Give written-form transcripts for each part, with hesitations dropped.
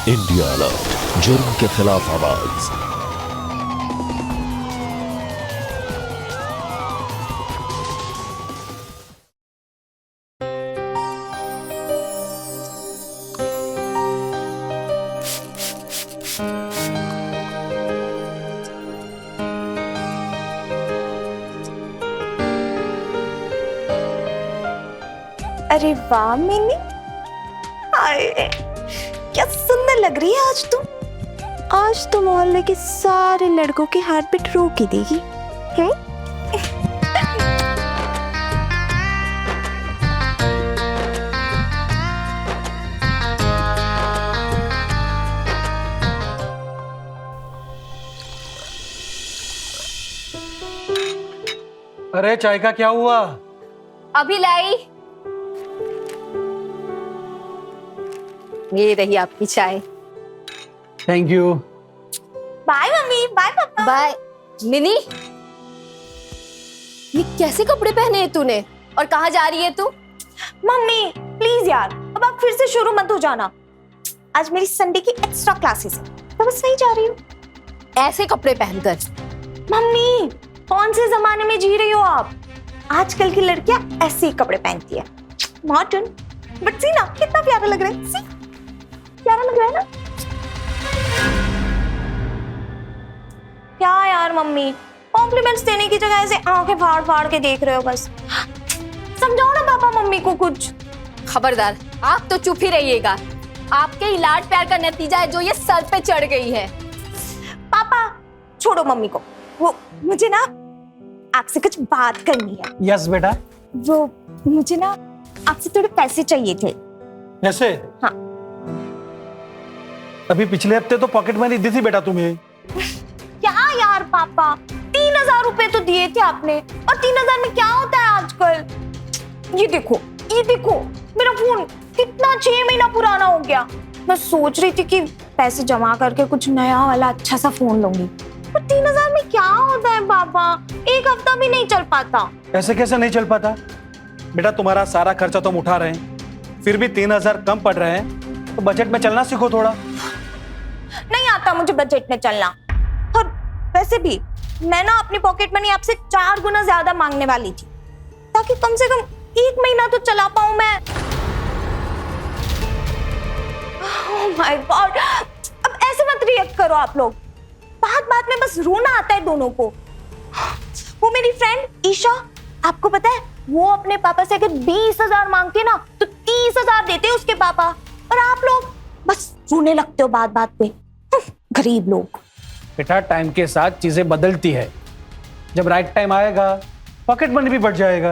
India alert, जुर्म के खिलाफ आवाज। अरे वाह मिनी, हाय क्या सुंदर लग रही है आज तुम। आज तो मोहल्ले के सारे लड़कों के हार्ट बीट रोक ही देगी। अरे चाय का क्या हुआ? अभी लाई। ये रही आपकी चाय। Thank you. बाय मम्मी, बाय पापा। बाय। मिनी, ये कैसे कपड़े पहने हैं तूने और कहाँ जा रही है तू? मम्मी प्लीज यार, अब आप फिर से शुरू मत हो जाना। आज मेरी संडे की एक्स्ट्रा क्लासेस है तो बस वही जा रही हूँ। ऐसे कपड़े पहनकर? मम्मी कौन से जमाने में जी रही हो आप? आजकल की लड़कियां ऐसे ही कपड़े पहनती है, मॉडर्न। बट सी ना कितना प्यारा लग रहा है, सी प्यारा लग रहा है ना। क्या यार मम्मी, कॉम्प्लीमेंट्स देने की जगह ऐसे आंखें फाड़ फाड़ के देख रहे हो बस। समझाओ ना पापा मम्मी को कुछ। खबरदार, आप तो चुप ही रहिएगा। आपके ही लाड प्यार का नतीजा है जो ये सर पे चढ़ गई है। पापा छोड़ो मम्मी को, वो मुझे ना आपसे कुछ बात करनी है। यस बेटा। वो मुझे ना आपसे थोड़े पैसे चाहिए थे। ऐसे? हाँ। अभी पिछले हफ्ते तो पॉकेट मनी दी थी बेटा तुम्हें। क्या यार पापा, 3000 रुपए तो दिए थे आपने, और 3000 में क्या होता है आजकल। ये देखो मेरा फोन कितना 6 महीना पुराना हो गया। मैं सोच रही थी कि पैसे जमा करके कुछ नया वाला अच्छा सा फोन लूंगी, पर 3000 में क्या होता है पापा, एक हफ्ता भी नहीं चल पाता। ऐसे कैसे नहीं चल पाता बेटा? तुम्हारा सारा खर्चा तुम उठा रहे हैं, फिर भी 3000 कम पड़ रहे हैं, तो बजट में चलना सीखो थोड़ा। नहीं आता मुझे बजट में चलना। और वैसे भी मैं ना अपनी पॉकेट मनी आपसे 4 गुना ज्यादा मांगने वाली थी, ताकि कम से कम 1 महीना तो चला पाऊं मैं। ओह माय गॉड, अब ऐसे मत रिएक्ट करो आप लोग। बात में बस रोना आता है दोनों को। वो मेरी फ्रेंड ईशा, आपको पता है वो अपने पापा से अगर 20,000 मांगती ना तो 30,000 देते उसके पापा, और आप लोग बस रोने लगते हो बात पे। गरीब लोग। बेटा टाइम के साथ चीजें बदलती है, जब राइट टाइम आएगा पॉकेट मनी भी बढ़ जाएगा।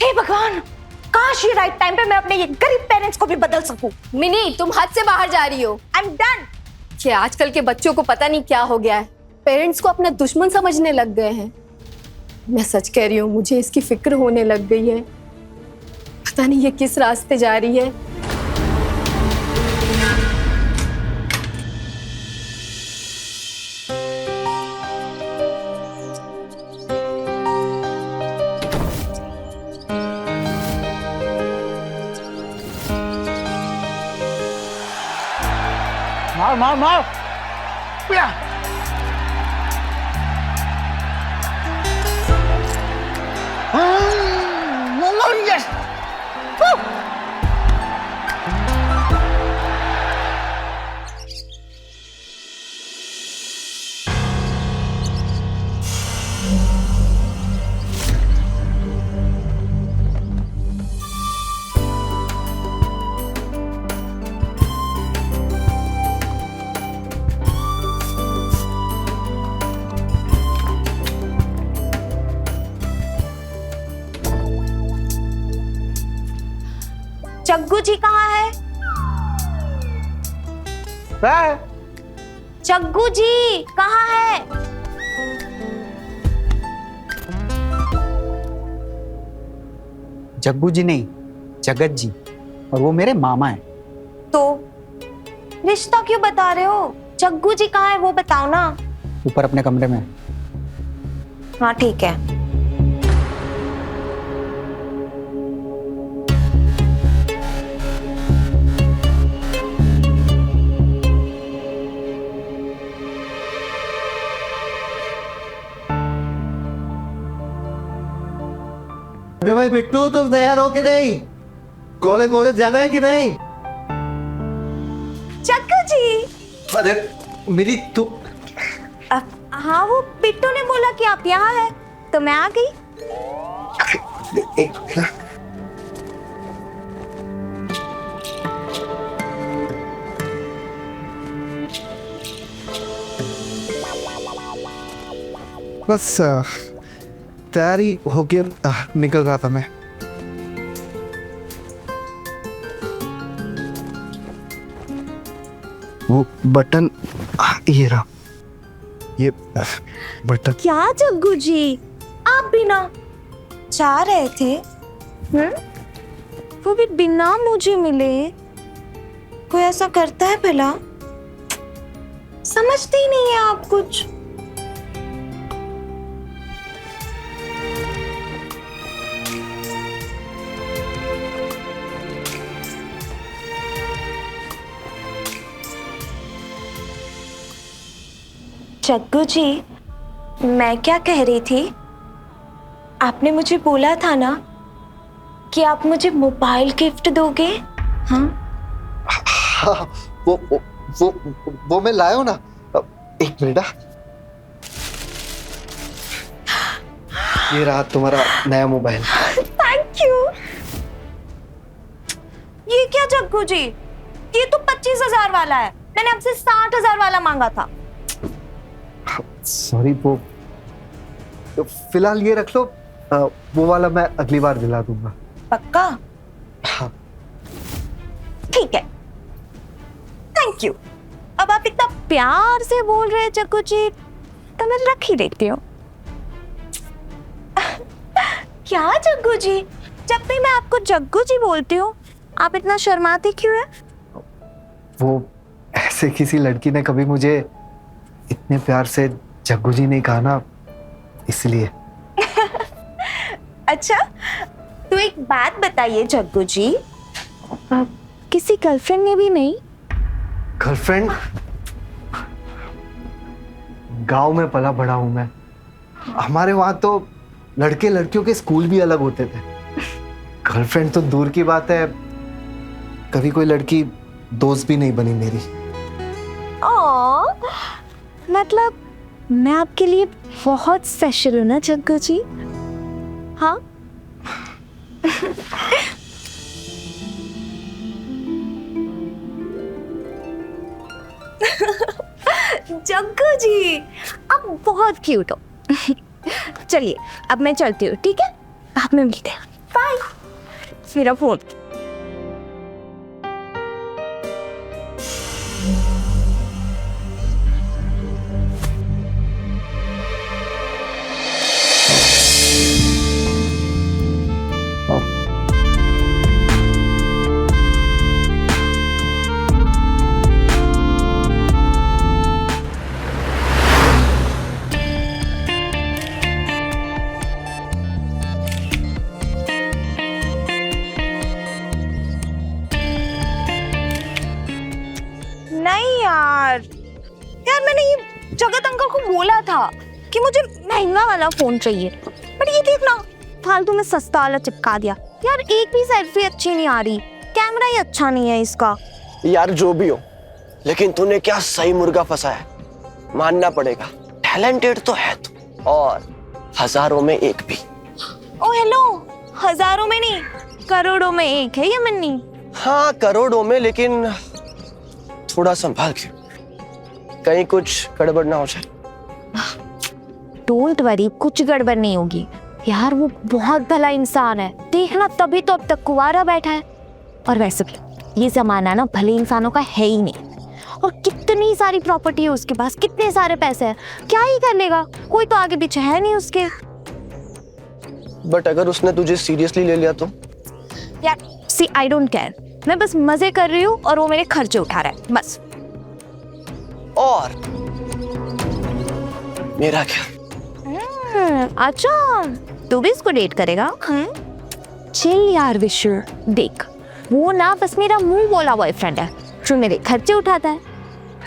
हे भगवान, काश ये राइट टाइम पे मैं अपने ये गरीब पेरेंट्स को भी बदल सकूं। मिनी, तुम हद से बाहर जा रही हो। I am done. कि आजकल के बच्चों को पता नहीं क्या हो गया है, पेरेंट्स को अपना दुश्मन समझने लग गए हैं। मैं सच कह रही हूँ, मुझे इसकी फिक्र होने लग गई है। पता नहीं ये किस रास्ते जा रही है। मार पिया। यस। जग्गू जी कहाँ है? जग्गू जी कहाँ है? जग्गू जी नहीं, जगत जी, और वो मेरे मामा हैं। तो रिश्ता क्यों बता रहे हो? जग्गू जी कहाँ है वो बताओ ना। ऊपर अपने कमरे में। हाँ ठीक है। अरे भाई बिट्टू, तुम तैयार हो कि नहीं? कॉलेज कॉलेज जाना है कि नहीं? चक्कू जी। अरे मेरी तू हाँ, वो बिट्टू ने बोला कि आप यहाँ हैं, तो मैं आ गई। बस तैयारी होके निकल रहा था मैं। वो बटन ये रहा, ये बटन। क्या जग्गू जी, आप बिना चाह रहे थे? वो भी बिना मुझे मिले? कोई ऐसा करता है भला? समझते ही नहीं है आप कुछ। जग्गू जी, मैं क्या कह रही थी, आपने मुझे बोला था ना कि आप मुझे मोबाइल गिफ्ट दोगे? हाँ, हाँ, वो मैं लाया हूं ना। एक मिनट। ये रहा तुम्हारा नया मोबाइल। Thank you. ये क्या जग्गू जी, ये तो 25,000 वाला है, मैंने आपसे 60,000 वाला मांगा था। सॉरी, वो फिलहाल ये रख लो, वो वाला मैं अगली बार दिला दूंगा। पक्का? हाँ। ठीक है, थैंक यू। अब आप इतना प्यार से बोल रहे हैं जग्गू जी, तो मैं रख ही देती हूँ। क्या जग्गू जी, जब भी मैं आपको जग्गू जी बोलती हूँ, आप इतना शर्माते क्यों हैं? वो ऐसे किसी लड़की ने कभी मुझे इतने प्यार से जग्गू जी नहीं कहा ना, इसलिए। अच्छा, तो एक बात बताइए जग्गू जी, किसी गर्लफ्रेंड ने भी नहीं? गर्लफ्रेंड? गांव में पला बड़ा हूं मैं, हमारे वहां तो लड़के लड़कियों के स्कूल भी अलग होते थे। गर्लफ्रेंड तो दूर की बात है, कभी कोई लड़की दोस्त भी नहीं बनी मेरी। मतलब मैं आपके लिए बहुत स्पेशल हूँ ना जग्गू जी? हाँ। जग्गू जी, आप बहुत क्यूट हो। चलिए अब मैं चलती हूँ, ठीक है? बाद में मिलते हैं, बाय। मेरा फोन। नहीं यार, मैंने ये जगत अंकल को बोला था कि मुझे महंगा वाला फोन चाहिए, बट ये देखना फालतू में सस्ता वाला चिपका दिया। यार एक भी सेल्फी अच्छी नहीं आ रही, कैमरा ही अच्छा नहीं है इसका। यार जो भी हो, लेकिन तूने क्या सही मुर्गा फंसाया, मानना पड़ेगा। टैलेंटेड तो है तू, और हजारों में एक भी। ओ हेलो, हजारों में नहीं करोड़ों में एक है ये मन्नी। हाँ करोड़ों में, लेकिन थोड़ा संभाल के, कहीं कुछ गड़बड़ ना हो जाए। डोंट वरी, कुछ गड़बड़ नहीं होगी यार, वो बहुत भला इंसान है, देखना तभी तो अब तक कुंवारा बैठा है। और वैसे भी ये जमाना ना भले इंसानों का है ही नहीं, और कितनी सारी प्रॉपर्टी है उसके पास, कितने सारे पैसे हैं, क्या ही कर लेगा, कोई तो आगे पीछे है नहीं उसके। बट अगर उसने तुझे सीरियसली ले लिया तो? यार सी, आई डोंट केयर, मैं बस मजे कर रही हूँ और वो मेरे खर्चे उठा रहा है बस। और मेरा क्या? अच्छा, तू भी इसको डेट करेगा? चिल यार विशु, देख वो ना बस मेरा मुंह बोला बॉयफ्रेंड है जो मेरे खर्चे उठाता है,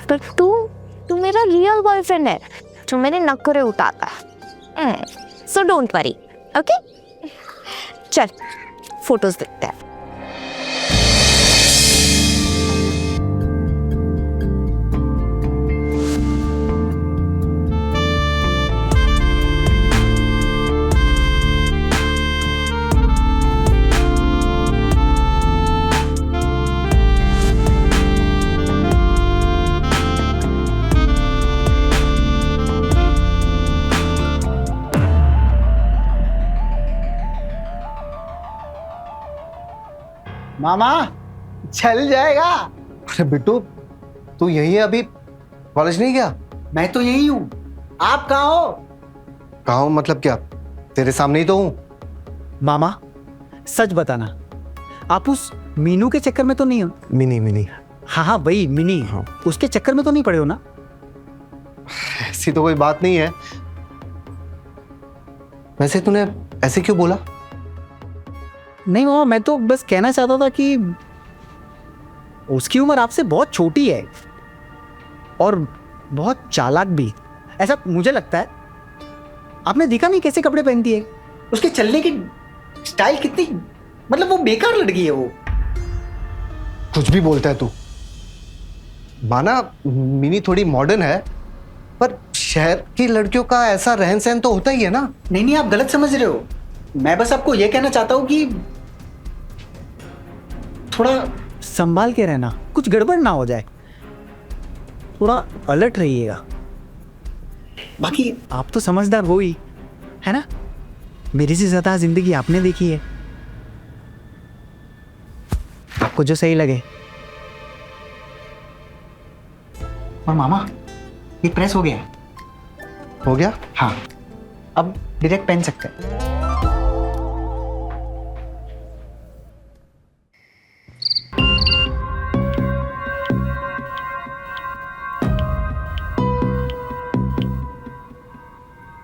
पर तू मेरा रियल बॉयफ्रेंड है जो मेरे नखरे उठाता है। So don't worry, okay? चल फोटोज देखते हैं। मामा चल जाएगा। अरे बिट्टू तू यही है अभी, कॉलेज नहीं गया? मैं तो यही हूँ, आप कहाँ हो? कहाँ हूँ मतलब क्या, तेरे सामने ही तो हूँ। मामा सच बताना, आप उस मीनू के चक्कर में तो नहीं हो? मिनी मिनी हाँ हाँ वही मिनी, हाँ। उसके चक्कर में तो नहीं पड़े हो ना? ऐसी तो कोई बात नहीं है। वैसे तूने ऐसे क्यों बोला? नहीं मामा, मैं तो बस कहना चाहता था कि उसकी उम्र आपसे बहुत छोटी है और बहुत चालाक भी, ऐसा मुझे लगता है। आपने देखा नहीं कैसे कपड़े पहनती है, उसके चलने की स्टाइल कितनी, मतलब वो बेकार लड़की है वो। कुछ भी बोलता है तू। माना मिनी थोड़ी मॉडर्न है, पर शहर की लड़कियों का ऐसा रहन सहन तो होता ही है ना। नहीं नहीं, आप गलत समझ रहे हो। मैं बस आपको यह कहना चाहता हूँ कि थोड़ा संभाल के रहना, कुछ गड़बड़ ना हो जाए, थोड़ा अलर्ट रहिएगा। बाकी आप तो समझदार हो ही, है ना? मेरी से ज्यादा जिंदगी आपने देखी है, आपको जो सही लगे। और मामा ये प्रेस हो गया है। हो गया? हाँ, अब डायरेक्ट पहन सकते हैं।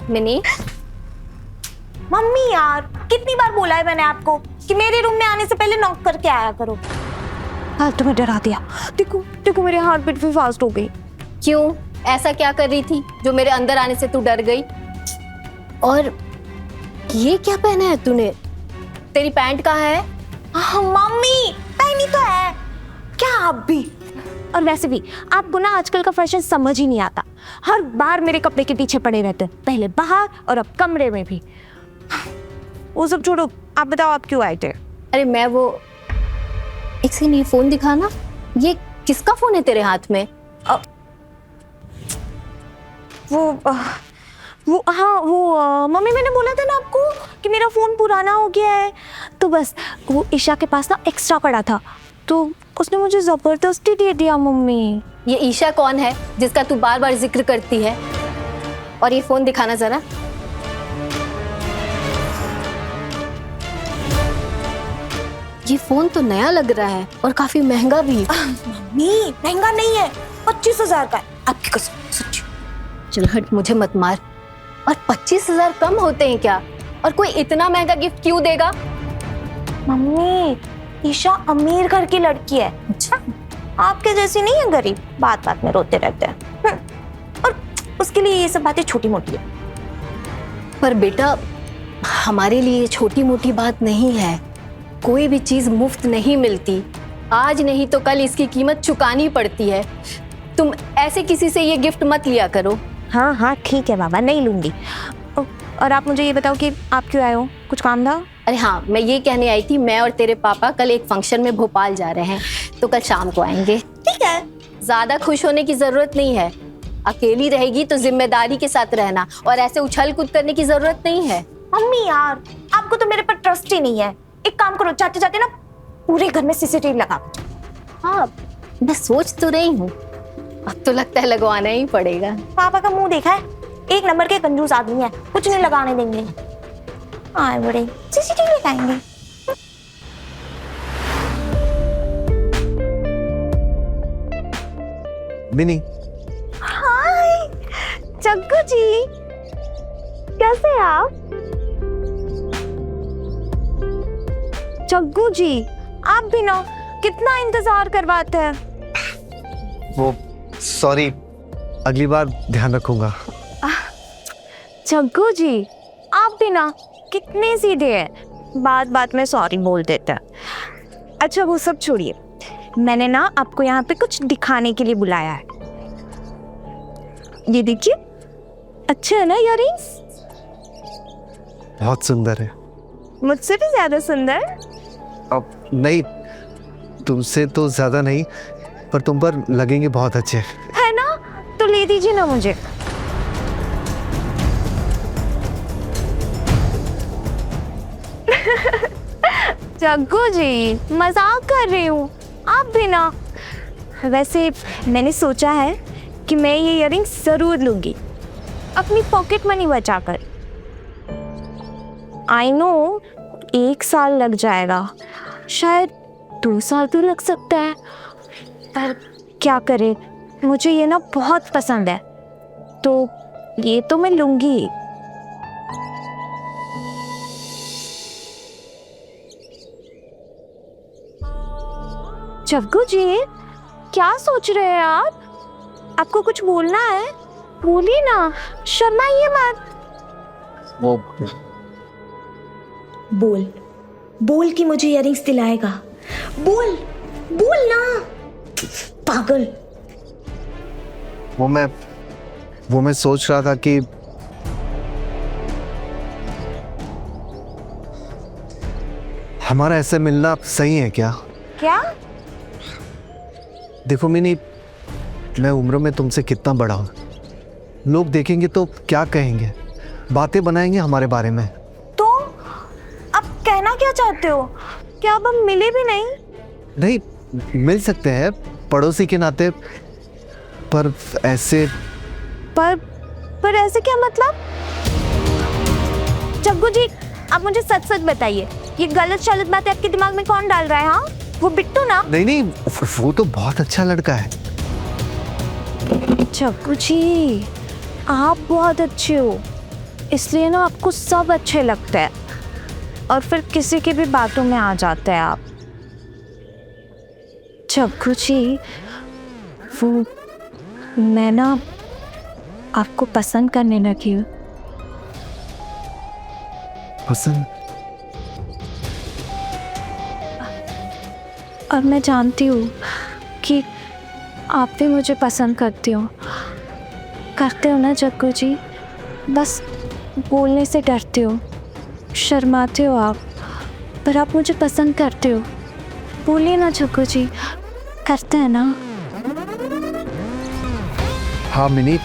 मिनी, मम्मी यार कितनी बार बोला है मैंने आपको कि मेरे रूम में आने से पहले नॉक करके आया करो। आज तुम्हें डरा दिया। देखो देखो मेरे हार्ट बीट भी फास्ट हो गई। क्यों? ऐसा क्या कर रही थी जो मेरे अंदर आने से तू डर गई? और ये क्या पहना है तूने? तेरी पैंट कहाँ है? मम्मी पहनी तो है। क्या आप भी? और वैसे भी आपको ना आजकल का फैशन समझ ही नहीं आता। हर बार मेरे कपड़े के पीछे पड़े रहते हैं, पहले बाहर और अब कमरे में भी। वो सब छोड़ो, आप बताओ आप क्यों आए थे? अरे मैं वो, एक सेकंड, ये फोन दिखाना। ये किसका फोन है तेरे हाथ में? मम्मी मैंने बोला था ना आपको कि मेरा फोन पुराना हो गया है, तो बस वो ईशा के पास ना एक्स्ट्रा पड़ा था, तो उसने मुझे जबरदस्ती दे दिया। मम्मी ये ईशा कौन है जिसका तू बार बार जिक्र करती है? और ये फोन दिखाना जरा। ये फोन तो नया लग रहा है और काफी महंगा भी। मम्मी महंगा नहीं है, 25,000 का है, आपकी कसम सच्ची। चल हट, मुझे मत मार। और 25,000 कम होते हैं क्या? और कोई इतना महंगा गिफ्ट क्यों देगा? मम्मी ईशा अमीर घर की लड़की है। अच्छा, आपके जैसी नहीं है गरीब, बात बात में रोते रहते हैं। और उसके लिए ये सब बातें छोटी मोटी है। पर बेटा हमारे लिए ये छोटी मोटी बात नहीं है। कोई भी चीज मुफ्त नहीं मिलती, आज नहीं तो कल इसकी कीमत चुकानी पड़ती है। तुम ऐसे किसी से ये गिफ्ट मत लिया करो। हाँ हाँ ठीक है बाबा, नहीं लूंगी। और आप मुझे ये बताओ कि आप क्यों आए हो, कुछ काम था? अरे हाँ, मैं ये कहने आई थी, मैं और तेरे पापा कल एक फंक्शन में भोपाल जा रहे हैं, तो कल शाम को आएंगे। ठीक है। ज्यादा खुश होने की जरूरत नहीं है। अकेली रहेगी तो जिम्मेदारी के साथ रहना, और ऐसे उछल कूद करने की जरूरत नहीं है। मम्मी यार आपको तो मेरे पर ट्रस्ट ही नहीं है। एक काम करो, जाते जाते ना पूरे घर में सीसीटीवी लगा दो। हाँ मैं सोच तो रही हूँ, अब तो लगता है लगवाना ही पड़ेगा। पापा का मुंह देखा है, एक नंबर के कंजूस आदमी है, कुछ नहीं लगाने देंगे। आए बड़े सीसीटीवी लगाएंगे। मिनी हाय जग्गू जी, कैसे हैं आप? जग्गू जी आप भी ना कितना इंतजार करवाते हैं। वो सॉरी, अगली बार ध्यान रखूंगा। जग्गू जी आप भी ना कितने सीधे हैं। बात बात में सॉरी बोल देता है। अच्छा वो सब छोड़िए, मैंने ना आपको यहाँ पे कुछ दिखाने के लिए बुलाया है। ये देखिए, अच्छे है ना इयररिंग्स? बहुत सुंदर है। मुझसे भी ज्यादा सुंदर। अब नहीं, तुमसे तो ज्यादा नहीं, पर तुम पर लगेंगे बहुत अच्छे। है ना? तो ले दीजिए ना मुझे। जग्गू जी, मजाक कर रही हूँ, आप भी ना। वैसे मैंने सोचा है कि मैं ये इयररिंग्स जरूर लूंगी, अपनी पॉकेट मनी बचाकर। आई नो 1 साल लग जाएगा, शायद 2 साल तो लग सकता है, पर क्या करे, मुझे ये ना बहुत पसंद है, तो ये तो मैं लूंगी। जग्गू जी, क्या सोच रहे हैं आप? आपको कुछ बोलना है? बोलिए ना, शर्माइए मत। वो बोल बोल कि मुझे इयररिंग्स दिलाएगा। बोल बोल ना, पागल। वो मैं सोच रहा था कि हमारा ऐसे मिलना सही है क्या? क्या? देखो मिनी, मैं उम्र में तुमसे कितना बड़ा हूँ, लोग देखेंगे तो क्या कहेंगे, बातें बनाएंगे हमारे बारे में। तो आप कहना क्या चाहते हो? क्या अब हम मिले भी नहीं? नहीं, मिल सकते हैं पड़ोसी के नाते, पर ऐसे। पर ऐसे क्या मतलब? जग्गू जी, आप मुझे सच सच बताइए, ये गलत शलत बातें आपके दिमाग में कौन डाल रहा है? हाँ, वो बिट्टू ना? नहीं, वो तो बहुत अच्छा लड़का है। जग्गू जी, आप बहुत अच्छे हो, इसलिए ना आपको सब अच्छे लगते हैं, और फिर किसी की भी बातों में आ जाते हैं आप। जग्गू जी, वो मैं ना आपको पसंद करने लगी हूँ। पसंद? और मैं जानती हूँ कि आप भी मुझे पसंद करती हो। करते हो ना जग्गू जी? बस बोलने से डरते हो, शर्माते हो आप, पर आप मुझे पसंद करते हो। बोलिए ना जग्गू जी, करते हैं ना? हाँ मिनी,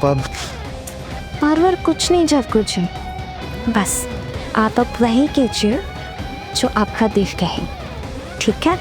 बार कुछ नहीं जग्गू जी, बस आप अब वही कीजिए जो आपका दिल कहे, ठीक है?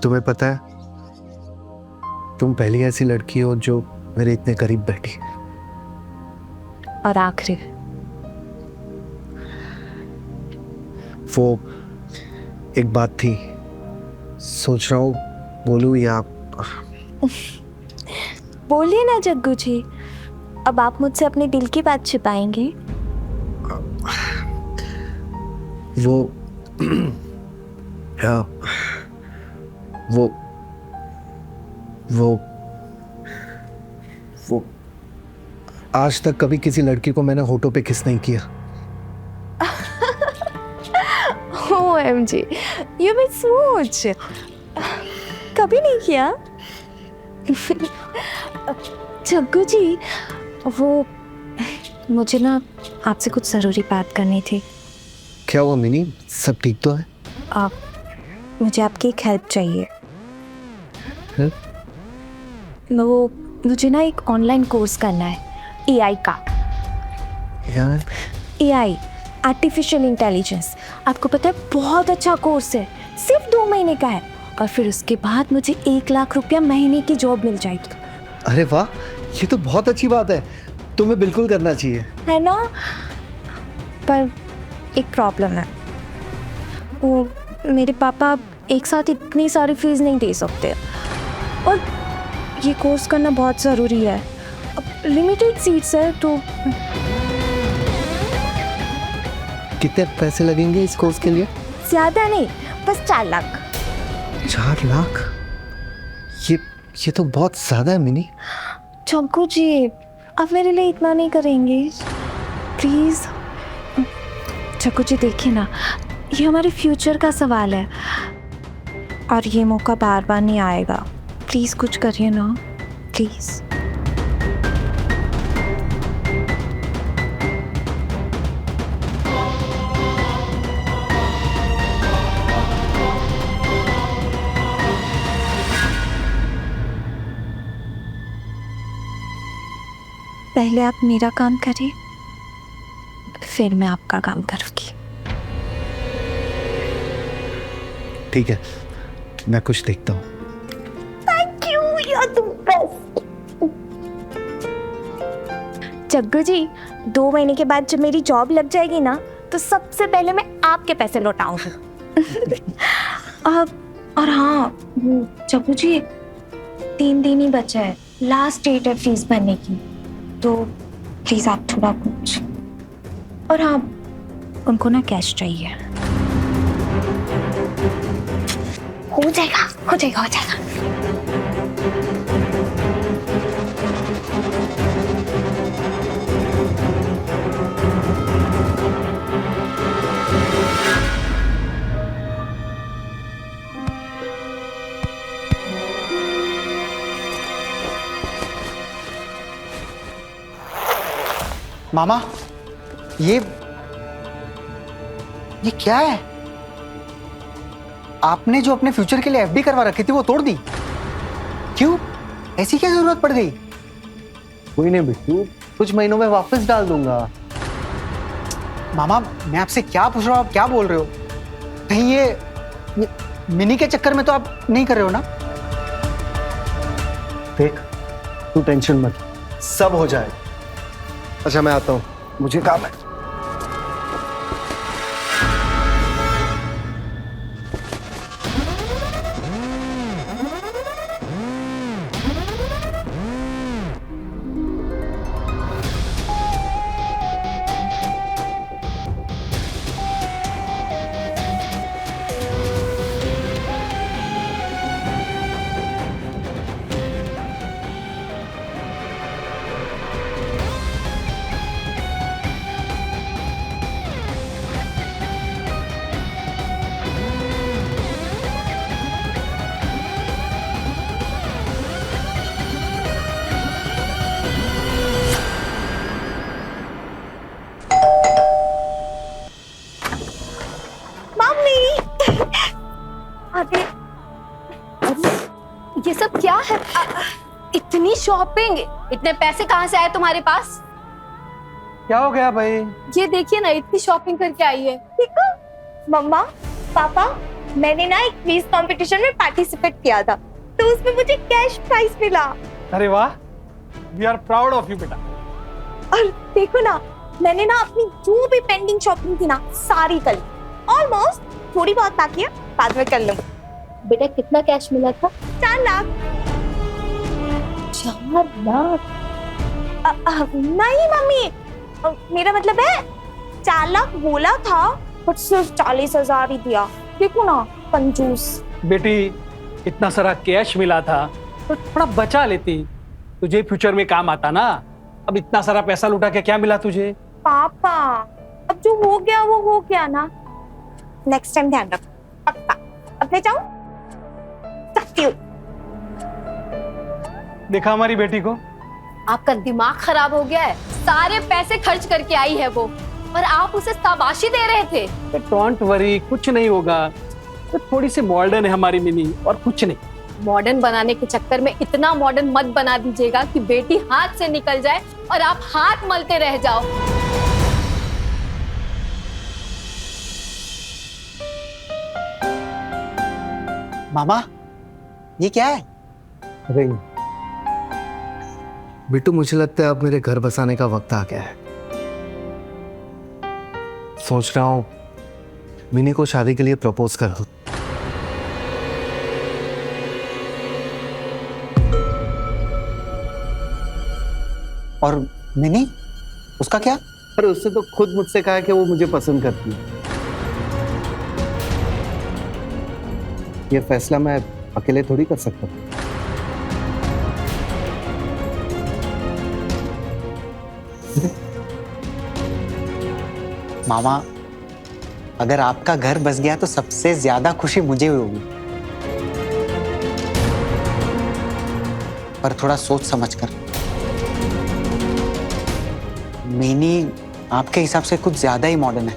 तुम्हें पता है, तुम पहली ऐसी लड़की हो जो मेरे इतने करीब बैठी। और आखिरी, वो एक बात थी, सोच रहा हूँ बोलूँ या बोलिए ना जग्गू जी, अब आप मुझसे अपने दिल की बात छिपाएंगे? वो या, वो आज तक कभी किसी लड़की को मैंने होठों पे किस नहीं किया। OMG, ये मैं सोच कभी नहीं किया। जग्गू जी, वो मुझे ना आपसे कुछ ज़रूरी बात करनी थी। क्या हुआ मिनी, सब ठीक तो है? मुझे आपकी एक हेल्प चाहिए। हेल्प? वो मुझे ना एक ऑनलाइन कोर्स करना है AI का। यार AI, आर्टिफिशियल इंटेलिजेंस। आपको पता है बहुत अच्छा कोर्स है, सिर्फ 2 महीने का है, और फिर उसके बाद मुझे 1 लाख रुपया महीने की जॉब मिल जाएगी। अरे वाह, ये तो बहुत अच्छी बात है, तुम्हें बिल्कुल करना चाहिए। है ना? पर एक प्रॉब्लम है, वो मेरे पापा एक साथ इतनी सारी फीस नहीं दे सकते, और ये कोर्स करना बहुत ज़रूरी है। लिमिटेड सीट्स है तो। कितने पैसे लगेंगे इस कोर्स के लिए? ज़्यादा नहीं, बस 4 लाख। 4 लाख? ये तो बहुत ज़्यादा है मिनी। चंकू जी, आप मेरे लिए इतना नहीं करेंगे प्लीज़? चंकू जी देखिए ना, ये हमारे फ्यूचर का सवाल है, और ये मौका बार बार नहीं आएगा। प्लीज़ कुछ करिए ना, प्लीज़। पहले आप मेरा काम करिए, फिर मैं आपका काम करूँगी। ठीक है, मैं कुछ देखता हूँ। Thank you, you are the best. Jaggu ji, 2 महीने के बाद जब मेरी जॉब लग जाएगी ना, तो सबसे पहले मैं आपके पैसे लौटाऊंगी। और हाँ जग्गू जी, 3 दिन ही बचा है, लास्ट डेट है फीस भरने की, तो प्लीज आप थोड़ा कुछ। और हाँ, उनको ना कैश चाहिए। हो जाएगा, हो जाएगा, हो जाएगा। मामा, ये क्या है? आपने जो अपने फ्यूचर के लिए FD करवा रखी थी वो तोड़ दी क्यों? ऐसी क्या जरूरत पड़ गई? कोई नहीं बिट्टू, कुछ महीनों में वापस डाल दूंगा। मामा, मैं आपसे क्या पूछ रहा हूँ, आप क्या बोल रहे हो? कहीं ये मिनी के चक्कर में तो आप नहीं कर रहे हो ना? देख, तू टेंशन मत, सब हो जाएगा। अच्छा मैं आता हूँ, मुझे काम है। अरे ये सब क्या है? इतनी शॉपिंग, इतने पैसे कहाँ से आए तुम्हारे पास? क्या हो गया भाई? ये देखिए ना, इतनी शॉपिंग करके आई है। ठीक है मम्मा पापा, मैंने ना एक क्विज कंपटीशन में पार्टिसिपेट किया था, तो उसमें मुझे कैश प्राइज मिला। अरे वाह, we are proud of you बेटा। और देखो ना, मैंने ना अपनी जो भी पेंडिंग शॉपिंग थी ना सारी कर ली ऑलमोस्ट। थोड़ी बहुत बाकी है, बाद में कर लूंगी। बेटा कितना कैश मिला था? 4 लाख। 4 लाख? नहीं मम्मी, मेरा मतलब है 4 लाख बोला था बट सिर्फ 40,000 ही दिया। देखो ना कंजूस। बेटी इतना सारा कैश मिला था तो थोड़ा बचा लेती, तुझे फ्यूचर में काम आता ना। अब इतना सारा पैसा लुटा के क्या मिला तुझे? पापा अब जो हो गया वो हो गया ना, नेक्स्ट टाइम ध्यान रख पक्का। अब ले जाऊं? जाती हूँ। देखा हमारी बेटी को, आपका दिमाग खराब हो गया है। सारे पैसे खर्च करके आई है वो, और आप उसे शाबाशी दे रहे थे। डोंट वरी, कुछ नहीं होगा। तो थोड़ी सी मॉडर्न है हमारी मिनी, और कुछ नहीं। मॉडर्न बनाने के चक्कर में इतना मॉडर्न मत बना दीजिएगा कि बेटी हाथ से निकल जाए और आप हाथ मलते रह जाओ। मामा, ये क्या है? रिंग। बिट्टू, मुझे लगता है अब मेरे घर बसाने का वक्त आ गया है। सोच रहा हूँ मिनी को शादी के लिए प्रपोज कर दूं। और मिनी, उसका क्या? अरे उससे तो खुद मुझसे कहा कि वो मुझे पसंद करती है। ये फैसला मैं अकेले थोड़ी कर सकता हूँ। मामा, अगर आपका घर बस गया तो सबसे ज्यादा खुशी मुझे होगी, पर थोड़ा सोच समझ कर। मिनी आपके हिसाब से कुछ ज्यादा ही मॉडर्न है,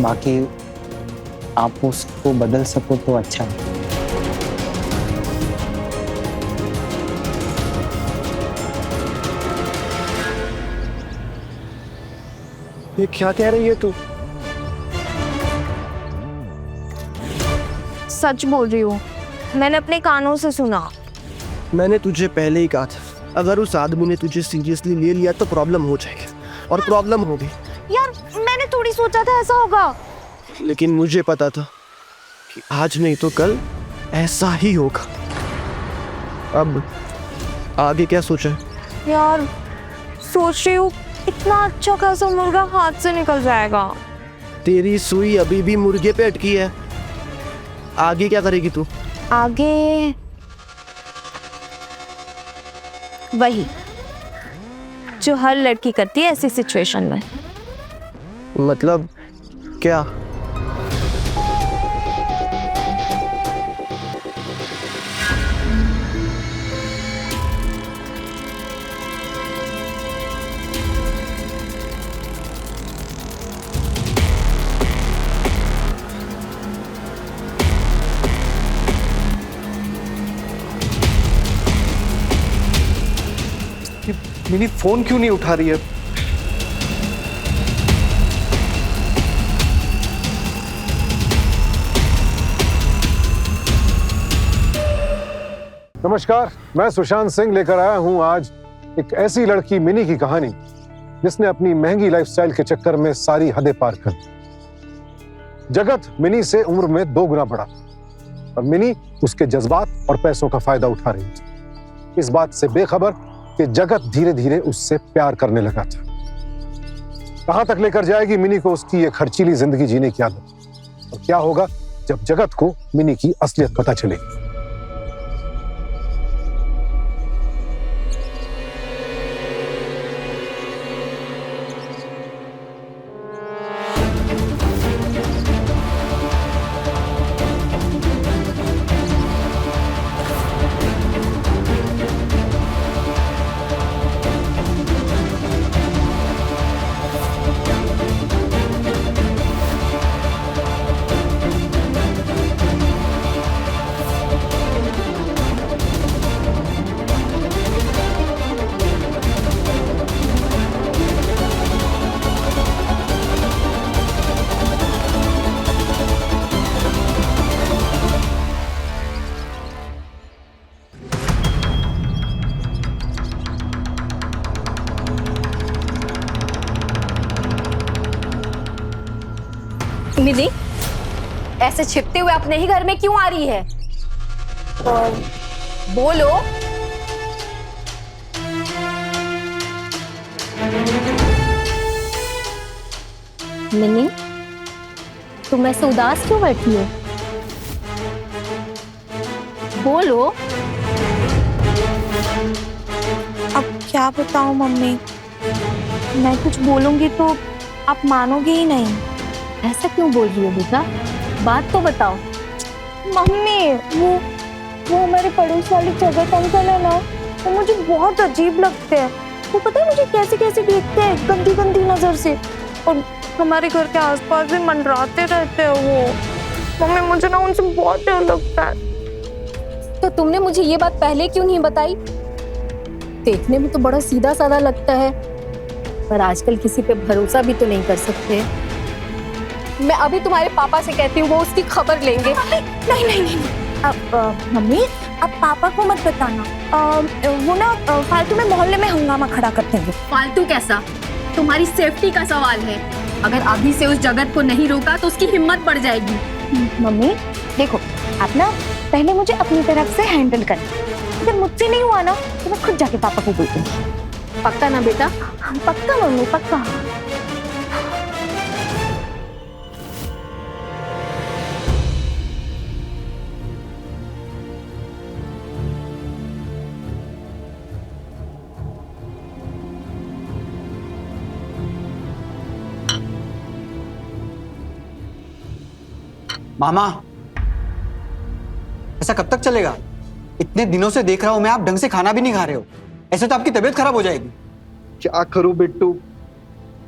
बाकी आप उसको बदल सको तो अच्छा है। ये क्या कह रही है तू? सच बोल रही हूँ, मैंने अपने कानों से सुना। मैंने तुझे पहले ही कहा था, अगर उस आदमी ने तुझे सीरियसली ले लिया तो प्रॉब्लम हो जाएगी, और प्रॉब्लम होगी। यार मैंने थोड़ी सोचा था ऐसा होगा। लेकिन मुझे पता था कि आज नहीं तो कल ऐसा ही होगा। अब आगे क्या सोचा है? यार सोच रही हूँ इतना अच्छा खासा मुर्गा हाथ से निकल जाएगा। तेरी सुई अभी भी मुर्गे पे अटकी है। आगे क्या करेगी तू? आगे वही जो हर लड़की करती है ऐसी सिचुएशन में। मतलब क्या? मिनी फोन क्यों नहीं उठा रही है? नमस्कार, मैं सुशांत सिंह लेकर आया हूं आज एक ऐसी लड़की मिनी की कहानी जिसने अपनी महंगी लाइफस्टाइल के चक्कर में सारी हदें पार कर दी। जगत मिनी से उम्र में 2 गुना बड़ा और मिनी उसके जज्बात और पैसों का फायदा उठा रही थी, इस बात से बेखबर कि जगत धीरे धीरे उससे प्यार करने लगा था। कहां तक लेकर जाएगी मिनी को उसकी ये खर्चीली जिंदगी जीने की आदत, और क्या होगा जब जगत को मिनी की असलियत पता चलेगी। मिनी, ऐसे छिपते हुए अपने ही घर में क्यों आ रही है? बोलो। मिनी, तुम ऐसे उदास क्यों बैठी हो? बोलो। अब क्या बताऊं मम्मी, मैं कुछ बोलूंगी तो आप मानोगे ही नहीं। ऐसा क्यों बोल रही हो बेटा? बात तो बताओ। मम्मी, वो हमारे पड़ोस वाले जगत अंकल है ना, वो मुझे बहुत अजीब लगते हैं। वो पता है मुझे कैसे कैसे देखते हैं, गंदी गंदी नजर से, और हमारे घर के आसपास भी मंडराते रहते हैं वो। मम्मी, मुझे ना उनसे बहुत डर लगता है। तो तुमने मुझे ये बात पहले क्यों नहीं बताई? देखने में तो बड़ा सीधा साधा लगता है, पर आजकल किसी पे भरोसा भी तो नहीं कर सकते। मैं अभी तुम्हारे पापा से कहती हूँ, वो उसकी खबर लेंगे। नहीं नहीं नहीं, अब मम्मी, अब पापा को मत बताना। वो ना फालतू में मोहल्ले में हंगामा खड़ा करते हैं। फालतू कैसा? तुम्हारी सेफ्टी का सवाल है। अगर अभी से उस जगत को नहीं रोका तो उसकी हिम्मत बढ़ जाएगी। मम्मी देखो, आप ना पहले मुझे अपनी तरफ से हैंडल करना। अगर मुझसे नहीं हुआ ना तो मैं खुद जाके पापा को बोल दूंगी। पक्का ना बेटा? पक्का मम्मी, पक्का। मामा, ऐसा कब तक चलेगा? इतने दिनों से देख रहा हूं मैं, आप ढंग से खाना भी नहीं खा रहे हो। ऐसे तो आपकी तबीयत खराब हो जाएगी। क्या करूं बिट्टू,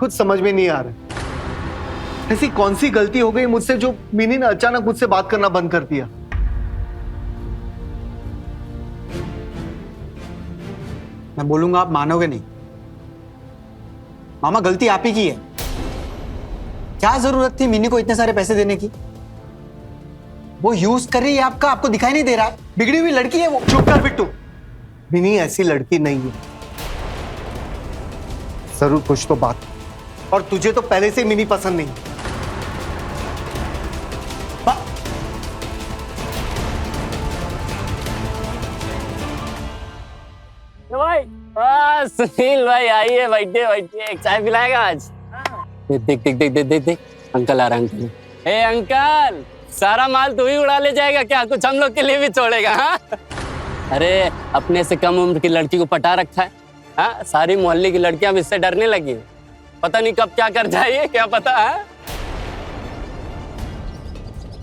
खुद समझ में नहीं आ रहा। ऐसी कौन सी गलती हो गई मुझसे जो मिनी ने अचानक मुझसे बात करना बंद कर दिया? मैं बोलूंगा आप मानोगे नहीं। मामा, गलती आप ही की है। क्या जरूरत थी मिनी को इतने सारे पैसे देने की? वो यूज कर रही है आपका, आपको दिखाई नहीं दे रहा? बिगड़ी हुई लड़की है वो। चुप कर बिट्टू, मिनी ऐसी लड़की नहीं है। जरूर कुछ तो बात, और तुझे तो पहले से मिनी पसंद नहीं। भाई, सुनील भाई आइए, बैठिए बैठिए, एक चाय पिलाएगा आज? देख देख देख देख देख देख, अंकल आ रहा है। अंकल, ए अंकल, सारा माल तू ही उड़ा ले जाएगा क्या? कुछ हम लोग के लिए भी छोड़ेगा? हाँ, अरे अपने से कम उम्र की लड़की को पटा रखा है। हाँ, सारी मोहल्ले की लड़कियां अब इससे डरने लगी हैं। पता नहीं कब क्या कर जाए, क्या पता है?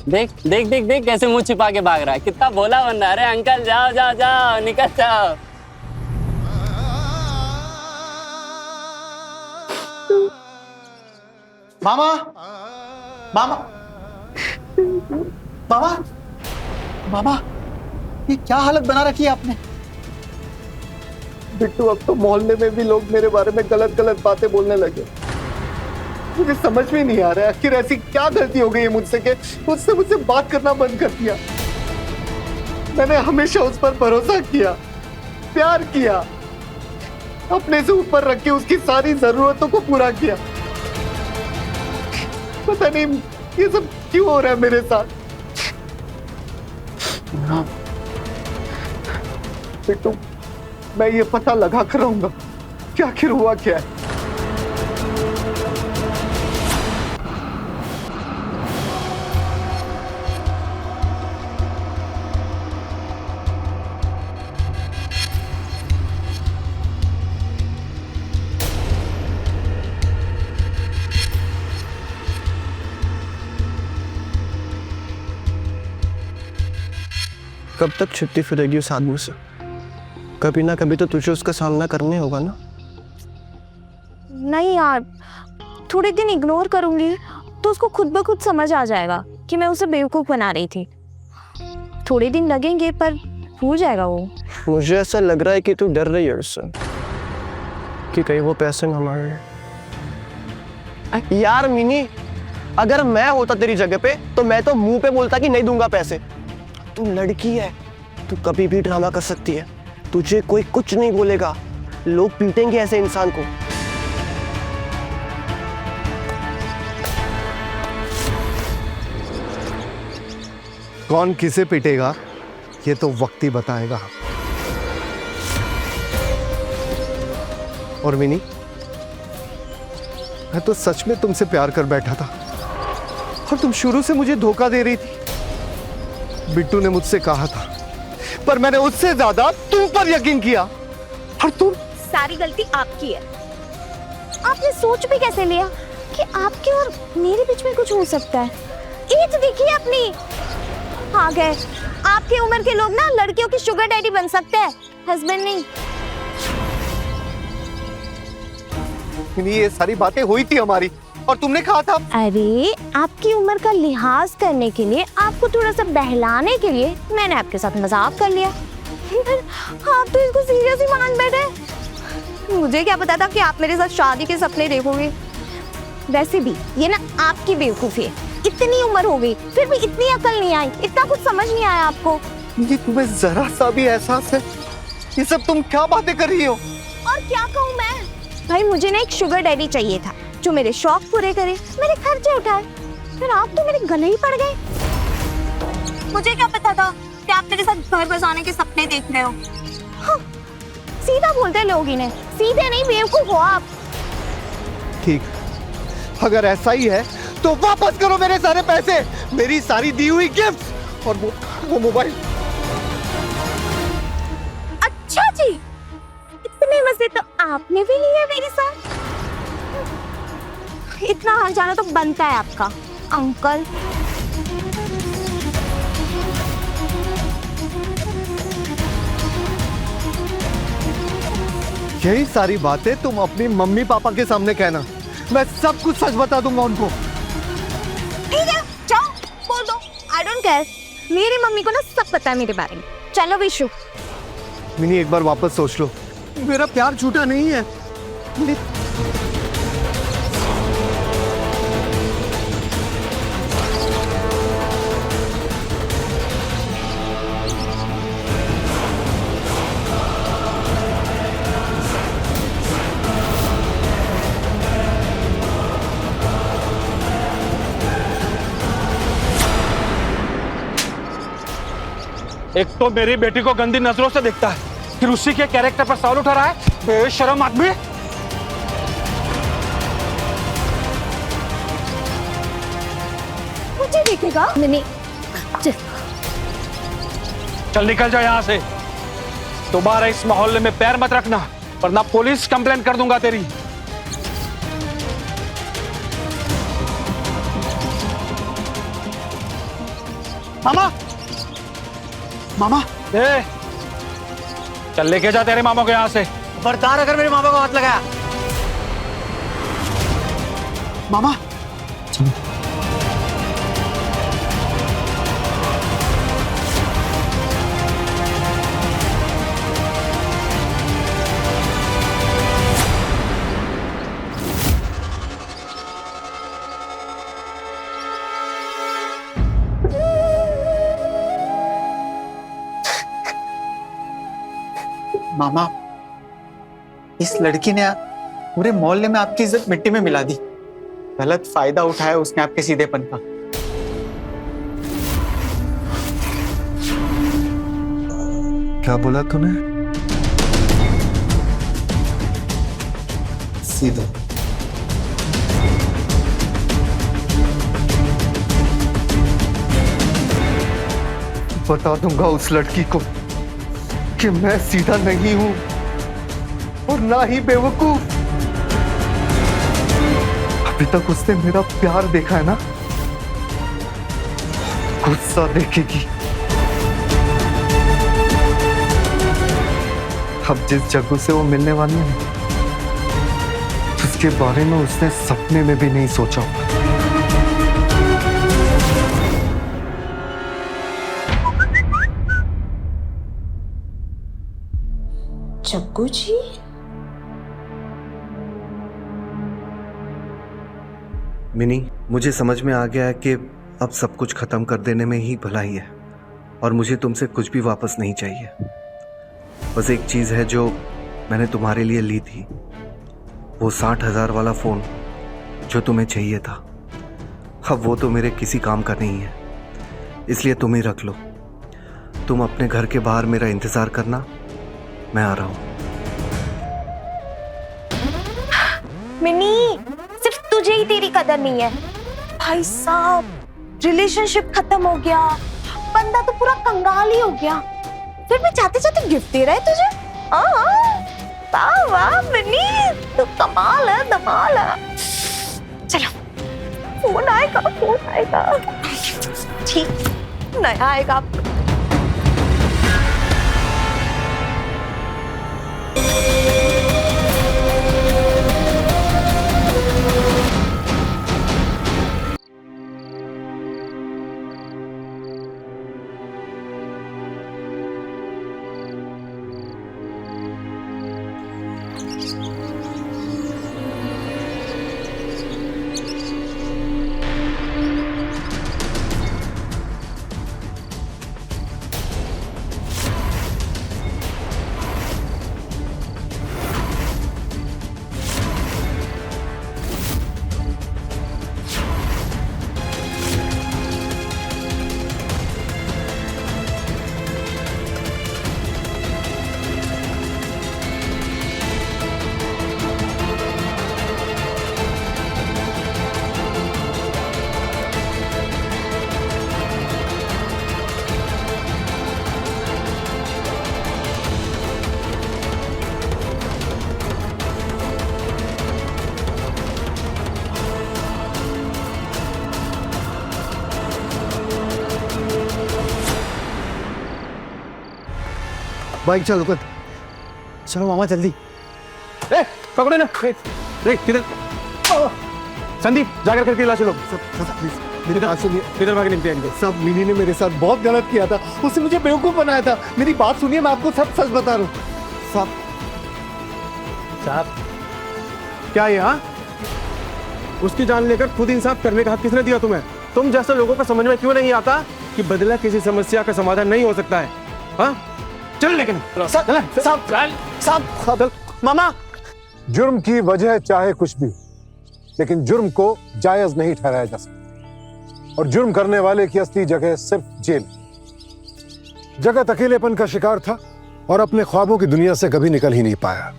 देख देख देख देख कैसे मुंह छिपा के भाग रहा है, कितना भोला बन रहा है। अरे अंकल, जाओ जाओ जाओ, निकल जाओ। मामा, मामा, मामा, मामा, ये क्या हालत बना रखी है आपने? बिट्टू, अब तो मोहल्ले में भी लोग मेरे बारे में गलत गलत बातें बोलने लगे। मुझे समझ में नहीं आ रहा है आखिर ऐसी क्या गलती हो गई है मुझसे कि उससे मुझसे बात करना बंद कर दिया। मैंने हमेशा उस पर भरोसा किया, प्यार किया, अपने से ऊपर रख के उसकी सारी जरूरतों को पूरा किया। पता नहीं ये सब क्यों हो रहा है मेरे साथ। बिट्टू, मैं ये पता लगा कर रहूंगा कि आखिर हुआ क्या है। कब तक छुट्टी फिरेगी उस आदमी से? कभी ना कभी तो तुझे उसका सामना करने होगा ना। नहीं यार, थोड़े दिन इग्नोर करूंगी तो उसको खुद ब खुद समझ आ जाएगा कि मैं उसे बेवकूफ बना रही थी। थोड़े दिन लगेंगे पर हो जाएगा वो। मुझे ऐसा लग रहा है कि तू डर रही है उससे, कि कहीं वो पैसे न मांगे। यार मिनी, अगर मैं होता तेरी जगह पे तो मैं तो मुंह पे बोलता कि नहीं दूंगा पैसे। तू लड़की है, तू कभी भी ड्रामा कर सकती है, तुझे कोई कुछ नहीं बोलेगा। लोग पीटेंगे ऐसे इंसान को। कौन किसे पिटेगा ये तो वक्त ही बताएगा। और मिनी, मैं तो सच में तुमसे प्यार कर बैठा था और तुम शुरू से मुझे धोखा दे रही थी। बिट्टू ने मुझसे कहा था, पर मैंने उससे ज्यादा तुम पर यकीन किया। और तुम, सारी गलती आपकी है। आपने सोच भी कैसे लिया कि आपके और मेरे बीच में कुछ हो सकता है? एज देखिए अपनी। आ गए आपकी उम्र के लोग ना लड़कियों की शुगर डैडी बन सकते हैं, हस्बैंड नहीं। ये सारी बातें हुई थी हमारी और तुमने कहा था। अरे आपकी उम्र का लिहाज करने के लिए, आपको थोड़ा सा बहलाने के लिए मैंने आपके साथ मजाक कर लिया। आप तो इसको सीरियस ही मान बैठे। मुझे क्या पता था कि आप मेरे साथ शादी के सपने देखोगे। वैसे भी ये ना आपकी बेवकूफी है। इतनी उम्र हो गई फिर भी इतनी अकल नहीं आई, इतना कुछ समझ नहीं आया आपको। ये तुम्हें जरा सा भी एहसास है? ये सब तुम क्या बातें कर रही हो? और क्या कहूँ मैं? भाई मुझे ना एक शुगर डैडी चाहिए था जो मेरे शौक पूरे करे, मेरे खर्चे उठाए। फिर आप तो मेरे गले ही पड़ गए। मुझे क्या पता था कि आप मेरे साथ घर बसाने के सपने देख रहे हो। हाँ, सीधा बोलते हैं लोग इन्हें, सीधे नहीं बेवकूफ हो आप। ठीक, अगर ऐसा ही है तो वापस करो मेरे सारे पैसे, मेरी सारी दी हुई गिफ्ट और वो मोबाइल। अच्छा जी, इतने मजे तो आपने भी लिए मेरे साथ। इतना हाल जाना तो बनता है आपका अंकल। यही सारी बातें तुम अपनी मम्मी पापा के सामने कहना, मैं सब कुछ सच बता दूंगा उनको। ठीक है, जाओ बोल दो, आई डोंट केयर। मेरी मम्मी को ना सब पता है मेरे बारे में। चलो विशु। मिनी एक बार वापस सोच लो, मेरा प्यार झूठा नहीं है। एक तो मेरी बेटी को गंदी नजरों से देखता है, फिर उसी के कैरेक्टर पर सवाल उठा रहा है। बेशरम आदमी। मुझे देखेगा? नहीं, चल निकल जाओ यहाँ से। दोबारा इस मोहल्ले में पैर मत रखना, वरना पुलिस कंप्लेन कर दूंगा तेरी। मामा, मामा, चल लेके जा तेरे मामा को यहाँ से। खबरदार अगर मेरे मामा को हाथ लगाया। मामा, मामा, इस लड़की ने पूरे मोहल्ले में आपकी इज्जत मिट्टी में मिला दी। गलत फायदा उठाया उसने आपके सीधेपन का। क्या बोला तूने? सीधा। बता दूंगा उस लड़की को कि मैं सीधा नहीं हूं और ना ही बेवकूफ। अभी तक उसने मेरा प्यार देखा है ना, गुस्सा देखेगी। अब जिस जगह से वो मिलने वाली है उसके बारे में उसने सपने में भी नहीं सोचा। जग्गू जी, मिनी, मुझे समझ में आ गया है कि अब सब कुछ खत्म कर देने में ही भलाई है और मुझे तुमसे कुछ भी वापस नहीं चाहिए। बस एक चीज है जो मैंने तुम्हारे लिए ली थी, वो 60,000 वाला फोन जो तुम्हें चाहिए था। अब वो तो मेरे किसी काम का नहीं है। इसलिए तुम ही रख लो। तुम अपने घर के बाहर मेरा इंतजार करना, मैं आ रहा हूं। मिनी, सिर्फ तुझे ही तेरी कदर नहीं है। भाई साहब, रिलेशनशिप खत्म हो गया, बंदा तो पूरा कंगाल ही हो गया, फिर भी चाहते चाहते गिफ्ट दे रहा है तुझे। वाह वाह मिनी, तू कमाल है, धमाल है। चलो, फोन आएगा। ठीक, नया आएगा। बाइक चलो कर। चलो मामा जल्दी। ए, पकड़ो ना। देख किधर, संदीप जाकर करके ला। चलो मेरी बात सुनिए। किधर भागे निकले इनके? सब मिनी ने मेरे साथ बहुत गलत किया था, उसने मुझे बेवकूफ बनाया था। मेरी बात सुनिए, मैं आपको सब सच बता रहा हूँ। साहब, क्या ये? हाँ, उसकी जान लेकर खुद इंसाफ करने का हक किसने दिया तुम्हें? तुम जैसे लोगों को समझ में क्यों नहीं आता कि बदला किसी समस्या का समाधान नहीं हो सकता है? हाँ, चल लेकिन साहब, मामा। जुर्म की वजह चाहे कुछ भी, लेकिन जुर्म को जायज नहीं ठहराया जा सकता, और जुर्म करने वाले की असली जगह सिर्फ जेल। जगत अकेलेपन का शिकार था और अपने ख्वाबों की दुनिया से कभी निकल ही नहीं पाया।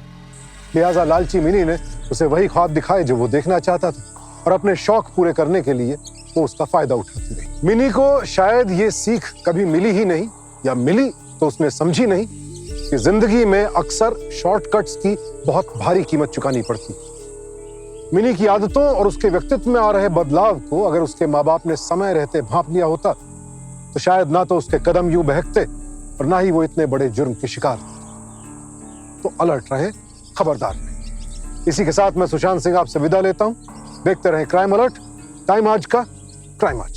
लिहाजा लालची मिनी ने उसे वही ख्वाब दिखाए जो वो देखना चाहता था, और अपने शौक पूरे करने के लिए वो उसका फायदा उठाती रही। मिनी को शायद ये सीख कभी मिली ही नहीं, या मिली तो उसने समझी नहीं कि जिंदगी में अक्सर शॉर्टकट्स की बहुत भारी कीमत चुकानी पड़ती। मिनी की आदतों और उसके व्यक्तित्व में आ रहे बदलाव को अगर उसके माँ बाप ने समय रहते भांप लिया होता, तो शायद ना तो उसके कदम यूं बहकते और ना ही वो इतने बड़े जुर्म के शिकार होते। तो अलर्ट रहें, खबरदार रहें। इसी के साथ मैं सुशांत सिंह आपसे विदा लेता हूं। देखते रहें क्राइम अलर्ट, टाइम आज का क्राइम आज।